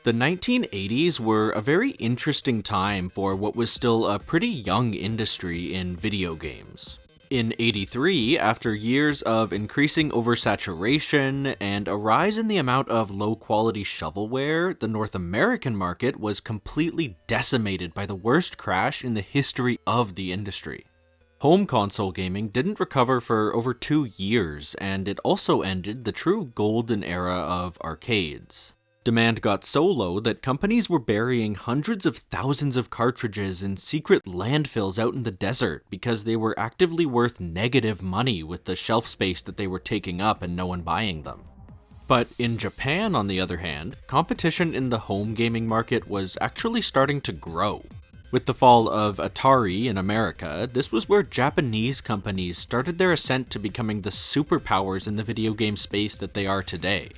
The 1980s were a very interesting time for what was still a pretty young industry in video games. In '83, after years of increasing oversaturation and a rise in the amount of low-quality shovelware, the North American market was completely decimated by the worst crash in the history of the industry. Home console gaming didn't recover for over 2 years, and it also ended the true golden era of arcades. Demand got so low that companies were burying hundreds of thousands of cartridges in secret landfills out in the desert because they were actively worth negative money with the shelf space that they were taking up and no one buying them. But in Japan, on the other hand, competition in the home gaming market was actually starting to grow. With the fall of Atari in America, this was where Japanese companies started their ascent to becoming the superpowers in the video game space that they are today.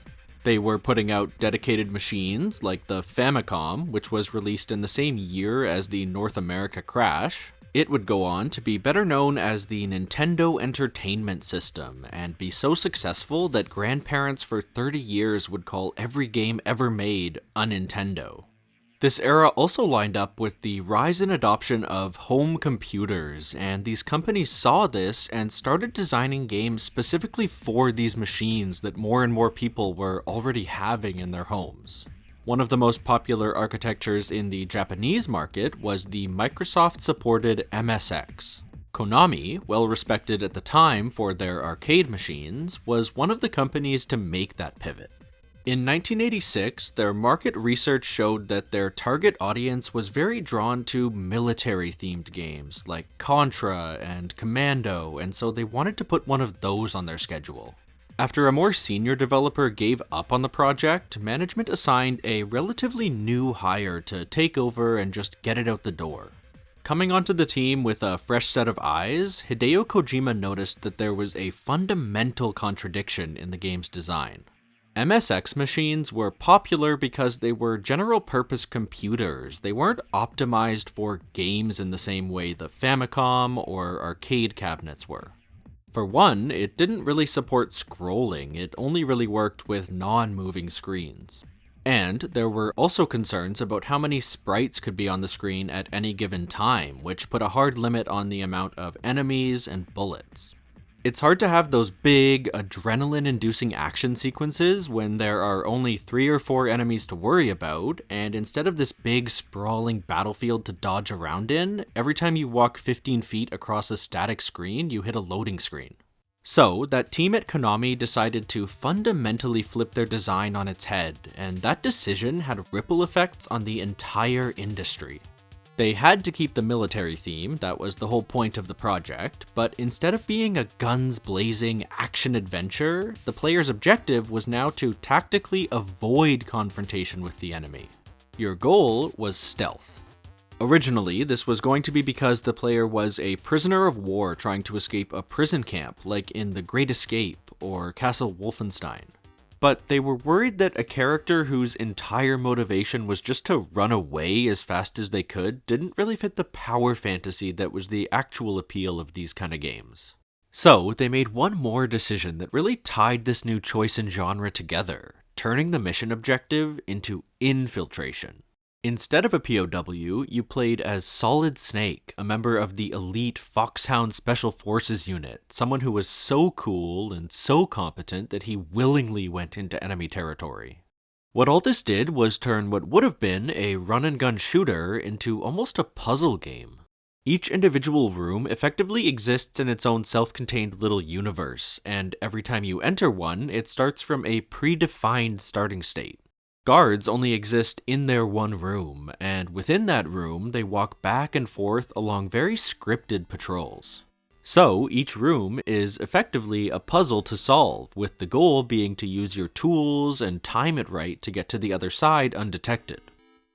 They were putting out dedicated machines like the Famicom, which was released in the same year as the North America crash. It would go on to be better known as the Nintendo Entertainment System and be so successful that grandparents for 30 years would call every game ever made a Nintendo. This era also lined up with the rise in adoption of home computers, and these companies saw this and started designing games specifically for these machines that more and more people were already having in their homes. One of the most popular architectures in the Japanese market was the Microsoft-supported MSX. Konami, well respected at the time for their arcade machines, was one of the companies to make that pivot. In 1986, their market research showed that their target audience was very drawn to military-themed games like Contra and Commando, and so they wanted to put one of those on their schedule. After a more senior developer gave up on the project, management assigned a relatively new hire to take over and just get it out the door. Coming onto the team with a fresh set of eyes, Hideo Kojima noticed that there was a fundamental contradiction in the game's design. MSX machines were popular because they were general-purpose computers. They weren't optimized for games in the same way the Famicom or arcade cabinets were. For one, it didn't really support scrolling, it only really worked with non-moving screens. And there were also concerns about how many sprites could be on the screen at any given time, which put a hard limit on the amount of enemies and bullets. It's hard to have those big, adrenaline-inducing action sequences when there are only 3 or 4 enemies to worry about, and instead of this big, sprawling battlefield to dodge around in, every time you walk 15 feet across a static screen, you hit a loading screen. So, that team at Konami decided to fundamentally flip their design on its head, and that decision had ripple effects on the entire industry. They had to keep the military theme, that was the whole point of the project, but instead of being a guns-blazing action-adventure, the player's objective was now to tactically avoid confrontation with the enemy. Your goal was stealth. Originally, this was going to be because the player was a prisoner of war trying to escape a prison camp, like in The Great Escape or Castle Wolfenstein. But they were worried that a character whose entire motivation was just to run away as fast as they could didn't really fit the power fantasy that was the actual appeal of these kind of games. So they made one more decision that really tied this new choice in genre together, turning the mission objective into infiltration. Instead of a POW, you played as Solid Snake, a member of the elite Foxhound Special Forces unit, someone who was so cool and so competent that he willingly went into enemy territory. What all this did was turn what would have been a run-and-gun shooter into almost a puzzle game. Each individual room effectively exists in its own self-contained little universe, and every time you enter one, it starts from a predefined starting state. Guards only exist in their one room, and within that room, they walk back and forth along very scripted patrols. So, each room is effectively a puzzle to solve, with the goal being to use your tools and time it right to get to the other side undetected.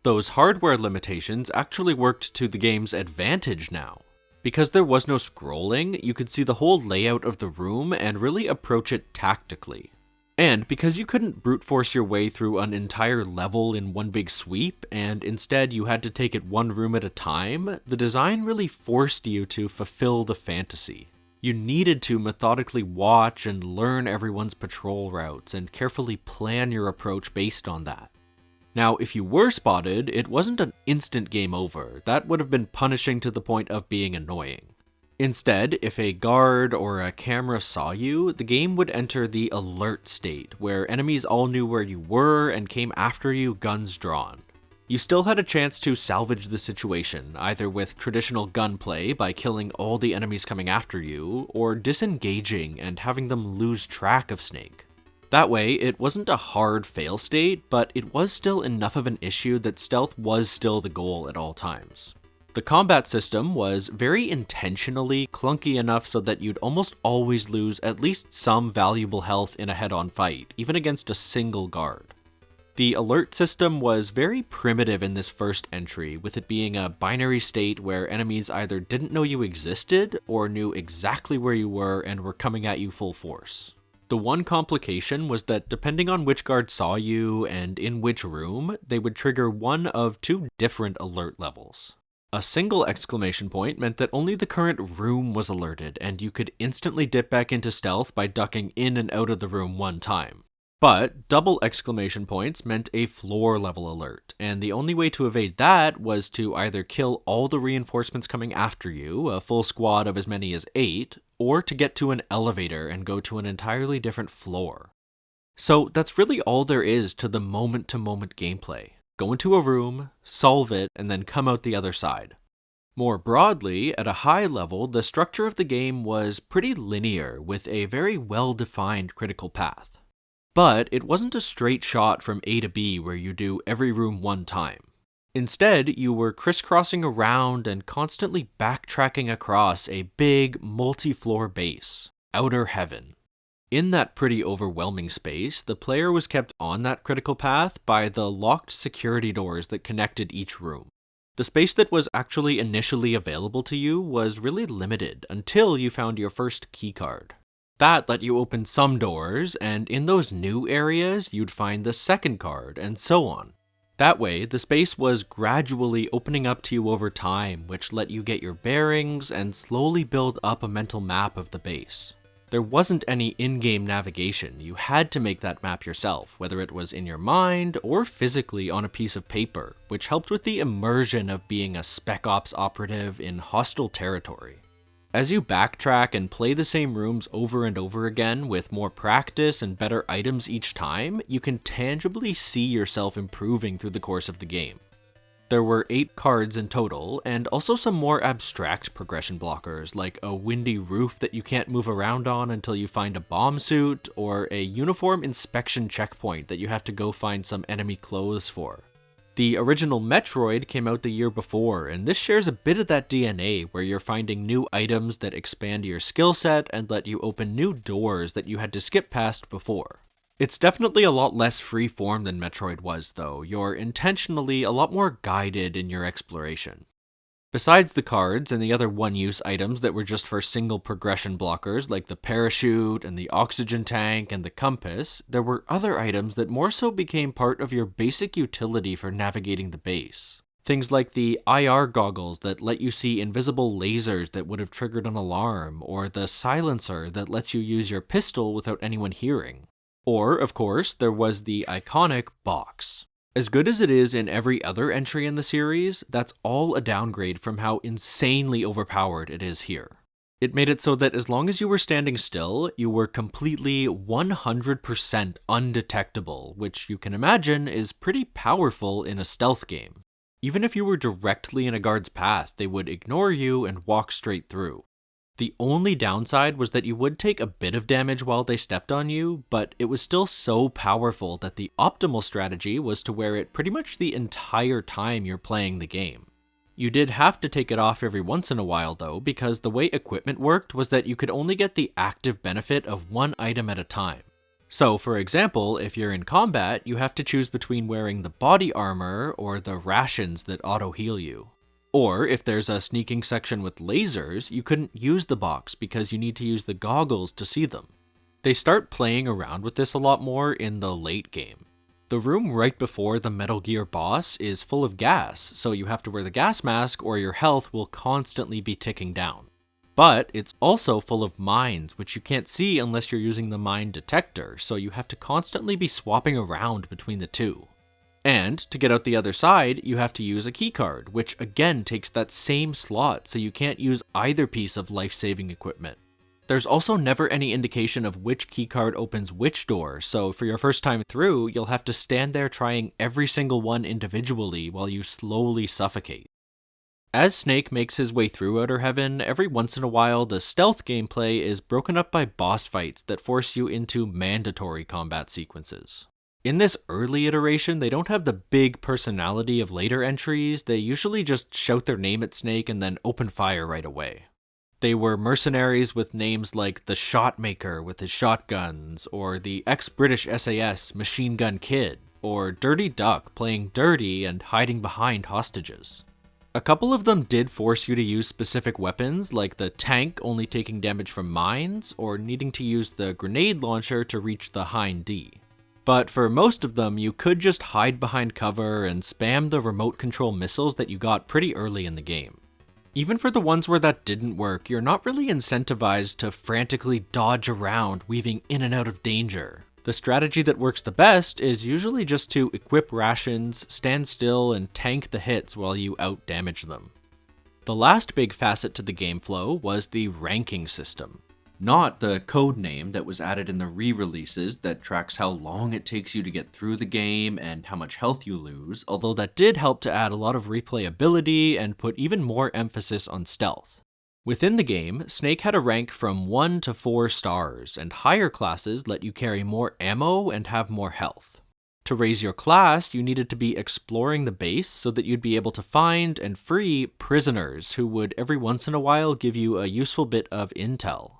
Those hardware limitations actually worked to the game's advantage now. Because there was no scrolling, you could see the whole layout of the room and really approach it tactically. And because you couldn't brute force your way through an entire level in one big sweep, and instead you had to take it one room at a time, the design really forced you to fulfill the fantasy. You needed to methodically watch and learn everyone's patrol routes and carefully plan your approach based on that. Now, if you were spotted, it wasn't an instant game over. That would have been punishing to the point of being annoying. Instead, if a guard or a camera saw you, the game would enter the alert state, where enemies all knew where you were and came after you guns drawn. You still had a chance to salvage the situation, either with traditional gunplay by killing all the enemies coming after you, or disengaging and having them lose track of Snake. That way, it wasn't a hard fail state, but it was still enough of an issue that stealth was still the goal at all times. The combat system was very intentionally clunky enough so that you'd almost always lose at least some valuable health in a head-on fight, even against a single guard. The alert system was very primitive in this first entry, with it being a binary state where enemies either didn't know you existed or knew exactly where you were and were coming at you full force. The one complication was that depending on which guard saw you and in which room, they would trigger one of two different alert levels. A single exclamation point meant that only the current room was alerted, and you could instantly dip back into stealth by ducking in and out of the room one time. But double exclamation points meant a floor level alert, and the only way to evade that was to either kill all the reinforcements coming after you, a full squad of as many as 8, or to get to an elevator and go to an entirely different floor. So that's really all there is to the moment-to-moment gameplay. Go into a room, solve it, and then come out the other side. More broadly, at a high level, the structure of the game was pretty linear, with a very well-defined critical path. But it wasn't a straight shot from A to B where you do every room one time. Instead, you were crisscrossing around and constantly backtracking across a big, multi-floor base, outer heaven. In that pretty overwhelming space, the player was kept on that critical path by the locked security doors that connected each room. The space that was actually initially available to you was really limited until you found your first keycard. That let you open some doors, and in those new areas, you'd find the second card, and so on. That way, the space was gradually opening up to you over time, which let you get your bearings and slowly build up a mental map of the base. There wasn't any in-game navigation. You had to make that map yourself, whether it was in your mind or physically on a piece of paper, which helped with the immersion of being a Spec Ops operative in hostile territory. As you backtrack and play the same rooms over and over again with more practice and better items each time, you can tangibly see yourself improving through the course of the game. There were 8 cards in total, and also some more abstract progression blockers, like a windy roof that you can't move around on until you find a bomb suit, or a uniform inspection checkpoint that you have to go find some enemy clothes for. The original Metroid came out the year before, and this shares a bit of that DNA, where you're finding new items that expand your skill set and let you open new doors that you had to skip past before. It's definitely a lot less free-form than Metroid was, though. You're intentionally a lot more guided in your exploration. Besides the cards and the other one-use items that were just for single progression blockers, like the parachute and the oxygen tank and the compass, there were other items that more so became part of your basic utility for navigating the base. Things like the IR goggles that let you see invisible lasers that would have triggered an alarm, or the silencer that lets you use your pistol without anyone hearing. Or, of course, there was the iconic box. As good as it is in every other entry in the series, that's all a downgrade from how insanely overpowered it is here. It made it so that as long as you were standing still, you were completely 100% undetectable, which you can imagine is pretty powerful in a stealth game. Even if you were directly in a guard's path, they would ignore you and walk straight through. The only downside was that you would take a bit of damage while they stepped on you, but it was still so powerful that the optimal strategy was to wear it pretty much the entire time you're playing the game. You did have to take it off every once in a while though, because the way equipment worked was that you could only get the active benefit of one item at a time. So for example, if you're in combat, you have to choose between wearing the body armor or the rations that auto-heal you. Or, if there's a sneaking section with lasers, you couldn't use the box because you need to use the goggles to see them. They start playing around with this a lot more in the late game. The room right before the Metal Gear boss is full of gas, so you have to wear the gas mask or your health will constantly be ticking down. But it's also full of mines, which you can't see unless you're using the mine detector, so you have to constantly be swapping around between the two. And to get out the other side, you have to use a keycard, which again takes that same slot, so you can't use either piece of life-saving equipment. There's also never any indication of which keycard opens which door, so for your first time through, you'll have to stand there trying every single one individually while you slowly suffocate. As Snake makes his way through Outer Heaven, every once in a while the stealth gameplay is broken up by boss fights that force you into mandatory combat sequences. In this early iteration, they don't have the big personality of later entries, they usually just shout their name at Snake and then open fire right away. They were mercenaries with names like the Shotmaker with his shotguns, or the ex-British SAS Machine Gun Kid, or Dirty Duck playing dirty and hiding behind hostages. A couple of them did force you to use specific weapons, like the tank only taking damage from mines, or needing to use the grenade launcher to reach the Hind D. But for most of them, you could just hide behind cover and spam the remote control missiles that you got pretty early in the game. Even for the ones where that didn't work, you're not really incentivized to frantically dodge around, weaving in and out of danger. The strategy that works the best is usually just to equip rations, stand still, and tank the hits while you out-damage them. The last big facet to the game flow was the ranking system. Not the code name that was added in the re-releases that tracks how long it takes you to get through the game and how much health you lose, although that did help to add a lot of replayability and put even more emphasis on stealth. Within the game, Snake had a rank from 1 to 4 stars, and higher classes let you carry more ammo and have more health. To raise your class, you needed to be exploring the base so that you'd be able to find and free prisoners who would every once in a while give you a useful bit of intel.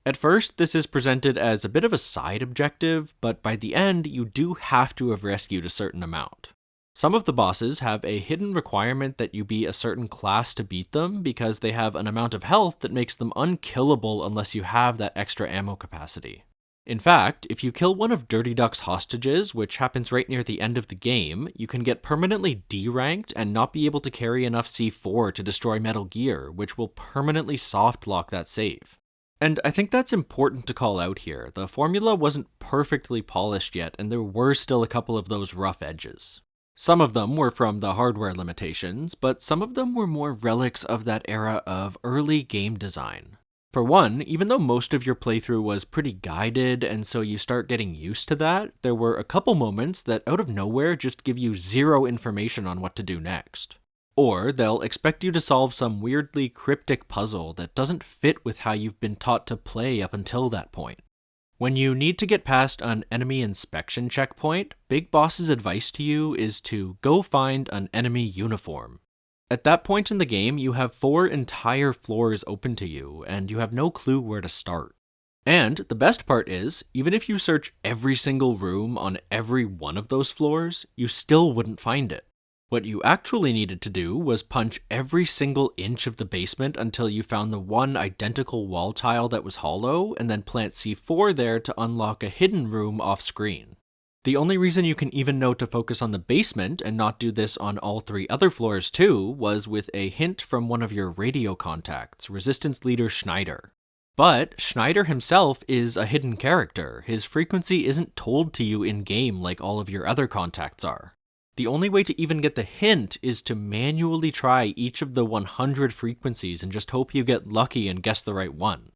At first, this is presented as a bit of a side objective, but by the end, you do have to have rescued a certain amount. Some of the bosses have a hidden requirement that you be a certain class to beat them because they have an amount of health that makes them unkillable unless you have that extra ammo capacity. In fact, if you kill one of Dirty Duck's hostages, which happens right near the end of the game, you can get permanently D-ranked and not be able to carry enough C4 to destroy Metal Gear, which will permanently soft lock that save. And I think that's important to call out here. The formula wasn't perfectly polished yet, and there were still a couple of those rough edges. Some of them were from the hardware limitations, but some of them were more relics of that era of early game design. For one, even though most of your playthrough was pretty guided, and so you start getting used to that, there were a couple moments that out of nowhere just give you zero information on what to do next. Or they'll expect you to solve some weirdly cryptic puzzle that doesn't fit with how you've been taught to play up until that point. When you need to get past an enemy inspection checkpoint, Big Boss's advice to you is to go find an enemy uniform. At that point in the game, you have 4 entire floors open to you, and you have no clue where to start. And the best part is, even if you search every single room on every one of those floors, you still wouldn't find it. What you actually needed to do was punch every single inch of the basement until you found the one identical wall tile that was hollow, and then plant C4 there to unlock a hidden room off screen. The only reason you can even know to focus on the basement and not do this on all 3 other floors too was with a hint from one of your radio contacts, Resistance leader Schneider. But Schneider himself is a hidden character. His frequency isn't told to you in-game like all of your other contacts are. The only way to even get the hint is to manually try each of the 100 frequencies and just hope you get lucky and guess the right one.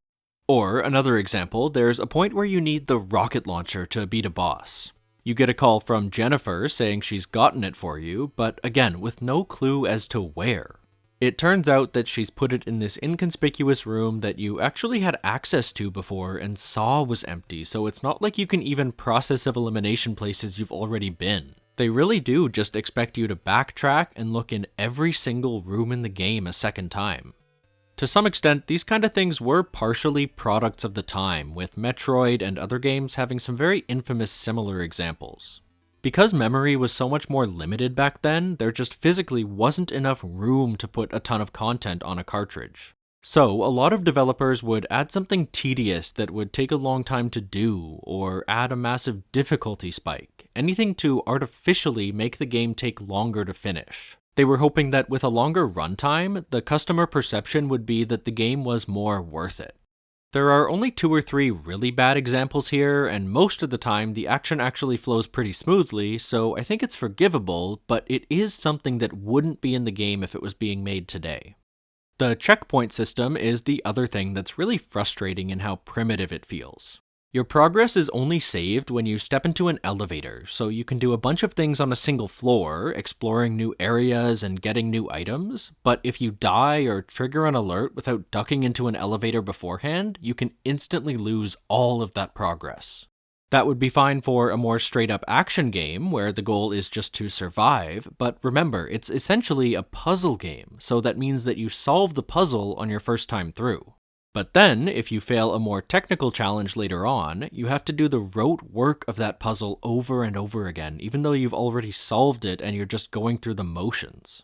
Or, another example, there's a point where you need the rocket launcher to beat a boss. You get a call from Jennifer saying she's gotten it for you, but again, with no clue as to where. It turns out that she's put it in this inconspicuous room that you actually had access to before and saw was empty, so it's not like you can even process of elimination places you've already been. They really do just expect you to backtrack and look in every single room in the game a second time. To some extent, these kind of things were partially products of the time, with Metroid and other games having some very infamous similar examples. Because memory was so much more limited back then, there just physically wasn't enough room to put a ton of content on a cartridge. So, a lot of developers would add something tedious that would take a long time to do, or add a massive difficulty spike, anything to artificially make the game take longer to finish. They were hoping that with a longer runtime, the customer perception would be that the game was more worth it. There are only 2 or 3 really bad examples here, and most of the time the action actually flows pretty smoothly, so I think it's forgivable, but it is something that wouldn't be in the game if it was being made today. The checkpoint system is the other thing that's really frustrating in how primitive it feels. Your progress is only saved when you step into an elevator, so you can do a bunch of things on a single floor, exploring new areas and getting new items, but if you die or trigger an alert without ducking into an elevator beforehand, you can instantly lose all of that progress. That would be fine for a more straight-up action game, where the goal is just to survive, but remember, it's essentially a puzzle game, so that means that you solve the puzzle on your first time through. But then, if you fail a more technical challenge later on, you have to do the rote work of that puzzle over and over again, even though you've already solved it and you're just going through the motions.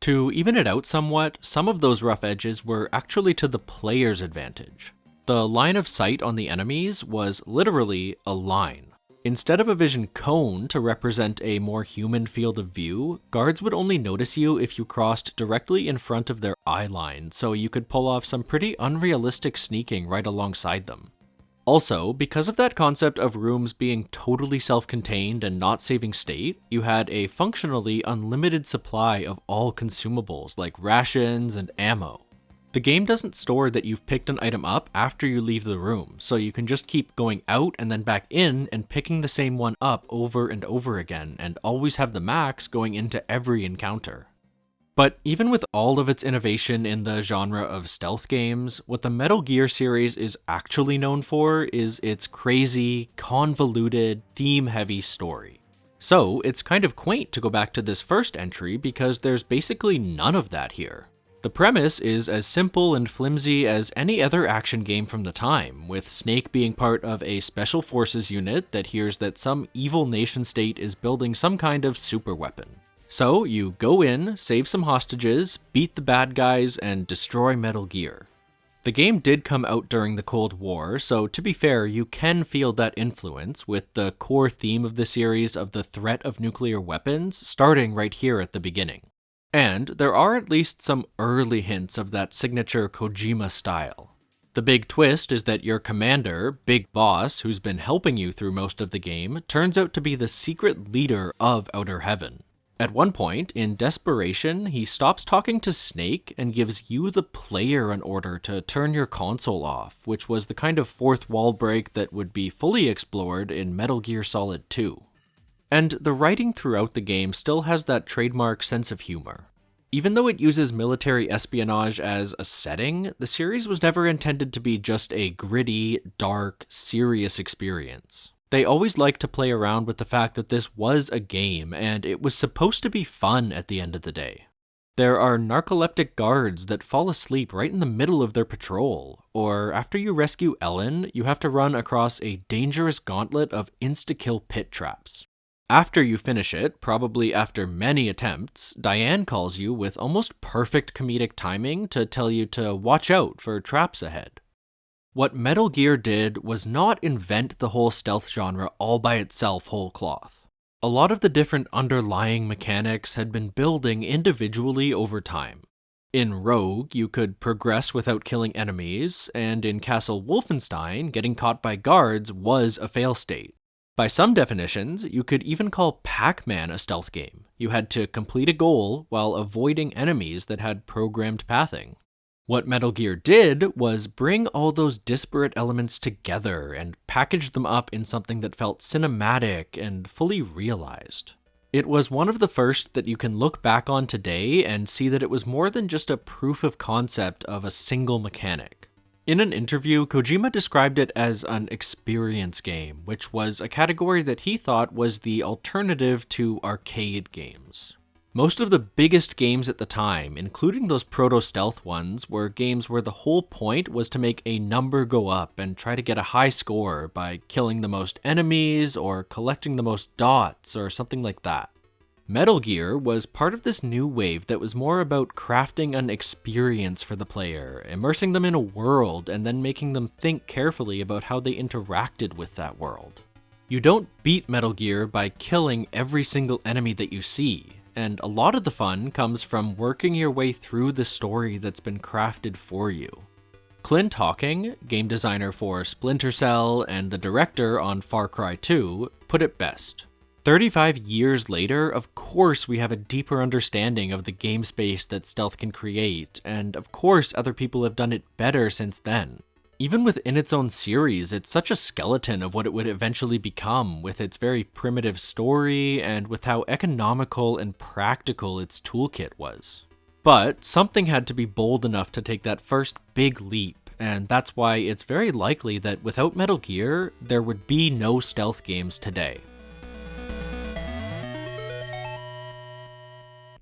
To even it out somewhat, some of those rough edges were actually to the player's advantage. The line of sight on the enemies was literally a line. Instead of a vision cone to represent a more human field of view, guards would only notice you if you crossed directly in front of their eye line, so you could pull off some pretty unrealistic sneaking right alongside them. Also, because of that concept of rooms being totally self-contained and not saving state, you had a functionally unlimited supply of all consumables like rations and ammo. The game doesn't store that you've picked an item up after you leave the room, so you can just keep going out and then back in and picking the same one up over and over again, and always have the max going into every encounter. But even with all of its innovation in the genre of stealth games, what the Metal Gear series is actually known for is its crazy, convoluted, theme-heavy story. So it's kind of quaint to go back to this first entry because there's basically none of that here. The premise is as simple and flimsy as any other action game from the time, with Snake being part of a special forces unit that hears that some evil nation-state is building some kind of super weapon. So you go in, save some hostages, beat the bad guys, and destroy Metal Gear. The game did come out during the Cold War, so to be fair, you can feel that influence, with the core theme of the series of the threat of nuclear weapons starting right here at the beginning. And there are at least some early hints of that signature Kojima style. The big twist is that your commander, Big Boss, who's been helping you through most of the game, turns out to be the secret leader of Outer Heaven. At one point, in desperation, he stops talking to Snake and gives you, the player, an order to turn your console off, which was the kind of fourth wall break that would be fully explored in Metal Gear Solid 2. And the writing throughout the game still has that trademark sense of humor. Even though it uses military espionage as a setting, the series was never intended to be just a gritty, dark, serious experience. They always liked to play around with the fact that this was a game, and it was supposed to be fun at the end of the day. There are narcoleptic guards that fall asleep right in the middle of their patrol, or after you rescue Ellen, you have to run across a dangerous gauntlet of insta-kill pit traps. After you finish it, probably after many attempts, Diane calls you with almost perfect comedic timing to tell you to watch out for traps ahead. What Metal Gear did was not invent the whole stealth genre all by itself whole cloth. A lot of the different underlying mechanics had been building individually over time. In Rogue, you could progress without killing enemies, and in Castle Wolfenstein, getting caught by guards was a fail state. By some definitions, you could even call Pac-Man a stealth game. You had to complete a goal while avoiding enemies that had programmed pathing. What Metal Gear did was bring all those disparate elements together and package them up in something that felt cinematic and fully realized. It was one of the first that you can look back on today and see that it was more than just a proof of concept of a single mechanic. In an interview, Kojima described it as an experience game, which was a category that he thought was the alternative to arcade games. Most of the biggest games at the time, including those proto-stealth ones, were games where the whole point was to make a number go up and try to get a high score by killing the most enemies or collecting the most dots or something like that. Metal Gear was part of this new wave that was more about crafting an experience for the player, immersing them in a world, and then making them think carefully about how they interacted with that world. You don't beat Metal Gear by killing every single enemy that you see, and a lot of the fun comes from working your way through the story that's been crafted for you. Clint Hawking, game designer for Splinter Cell and the director on Far Cry 2, put it best. 35 years later, of course we have a deeper understanding of the game space that stealth can create, and of course other people have done it better since then. Even within its own series, it's such a skeleton of what it would eventually become, with its very primitive story and with how economical and practical its toolkit was. But something had to be bold enough to take that first big leap, and that's why it's very likely that without Metal Gear, there would be no stealth games today.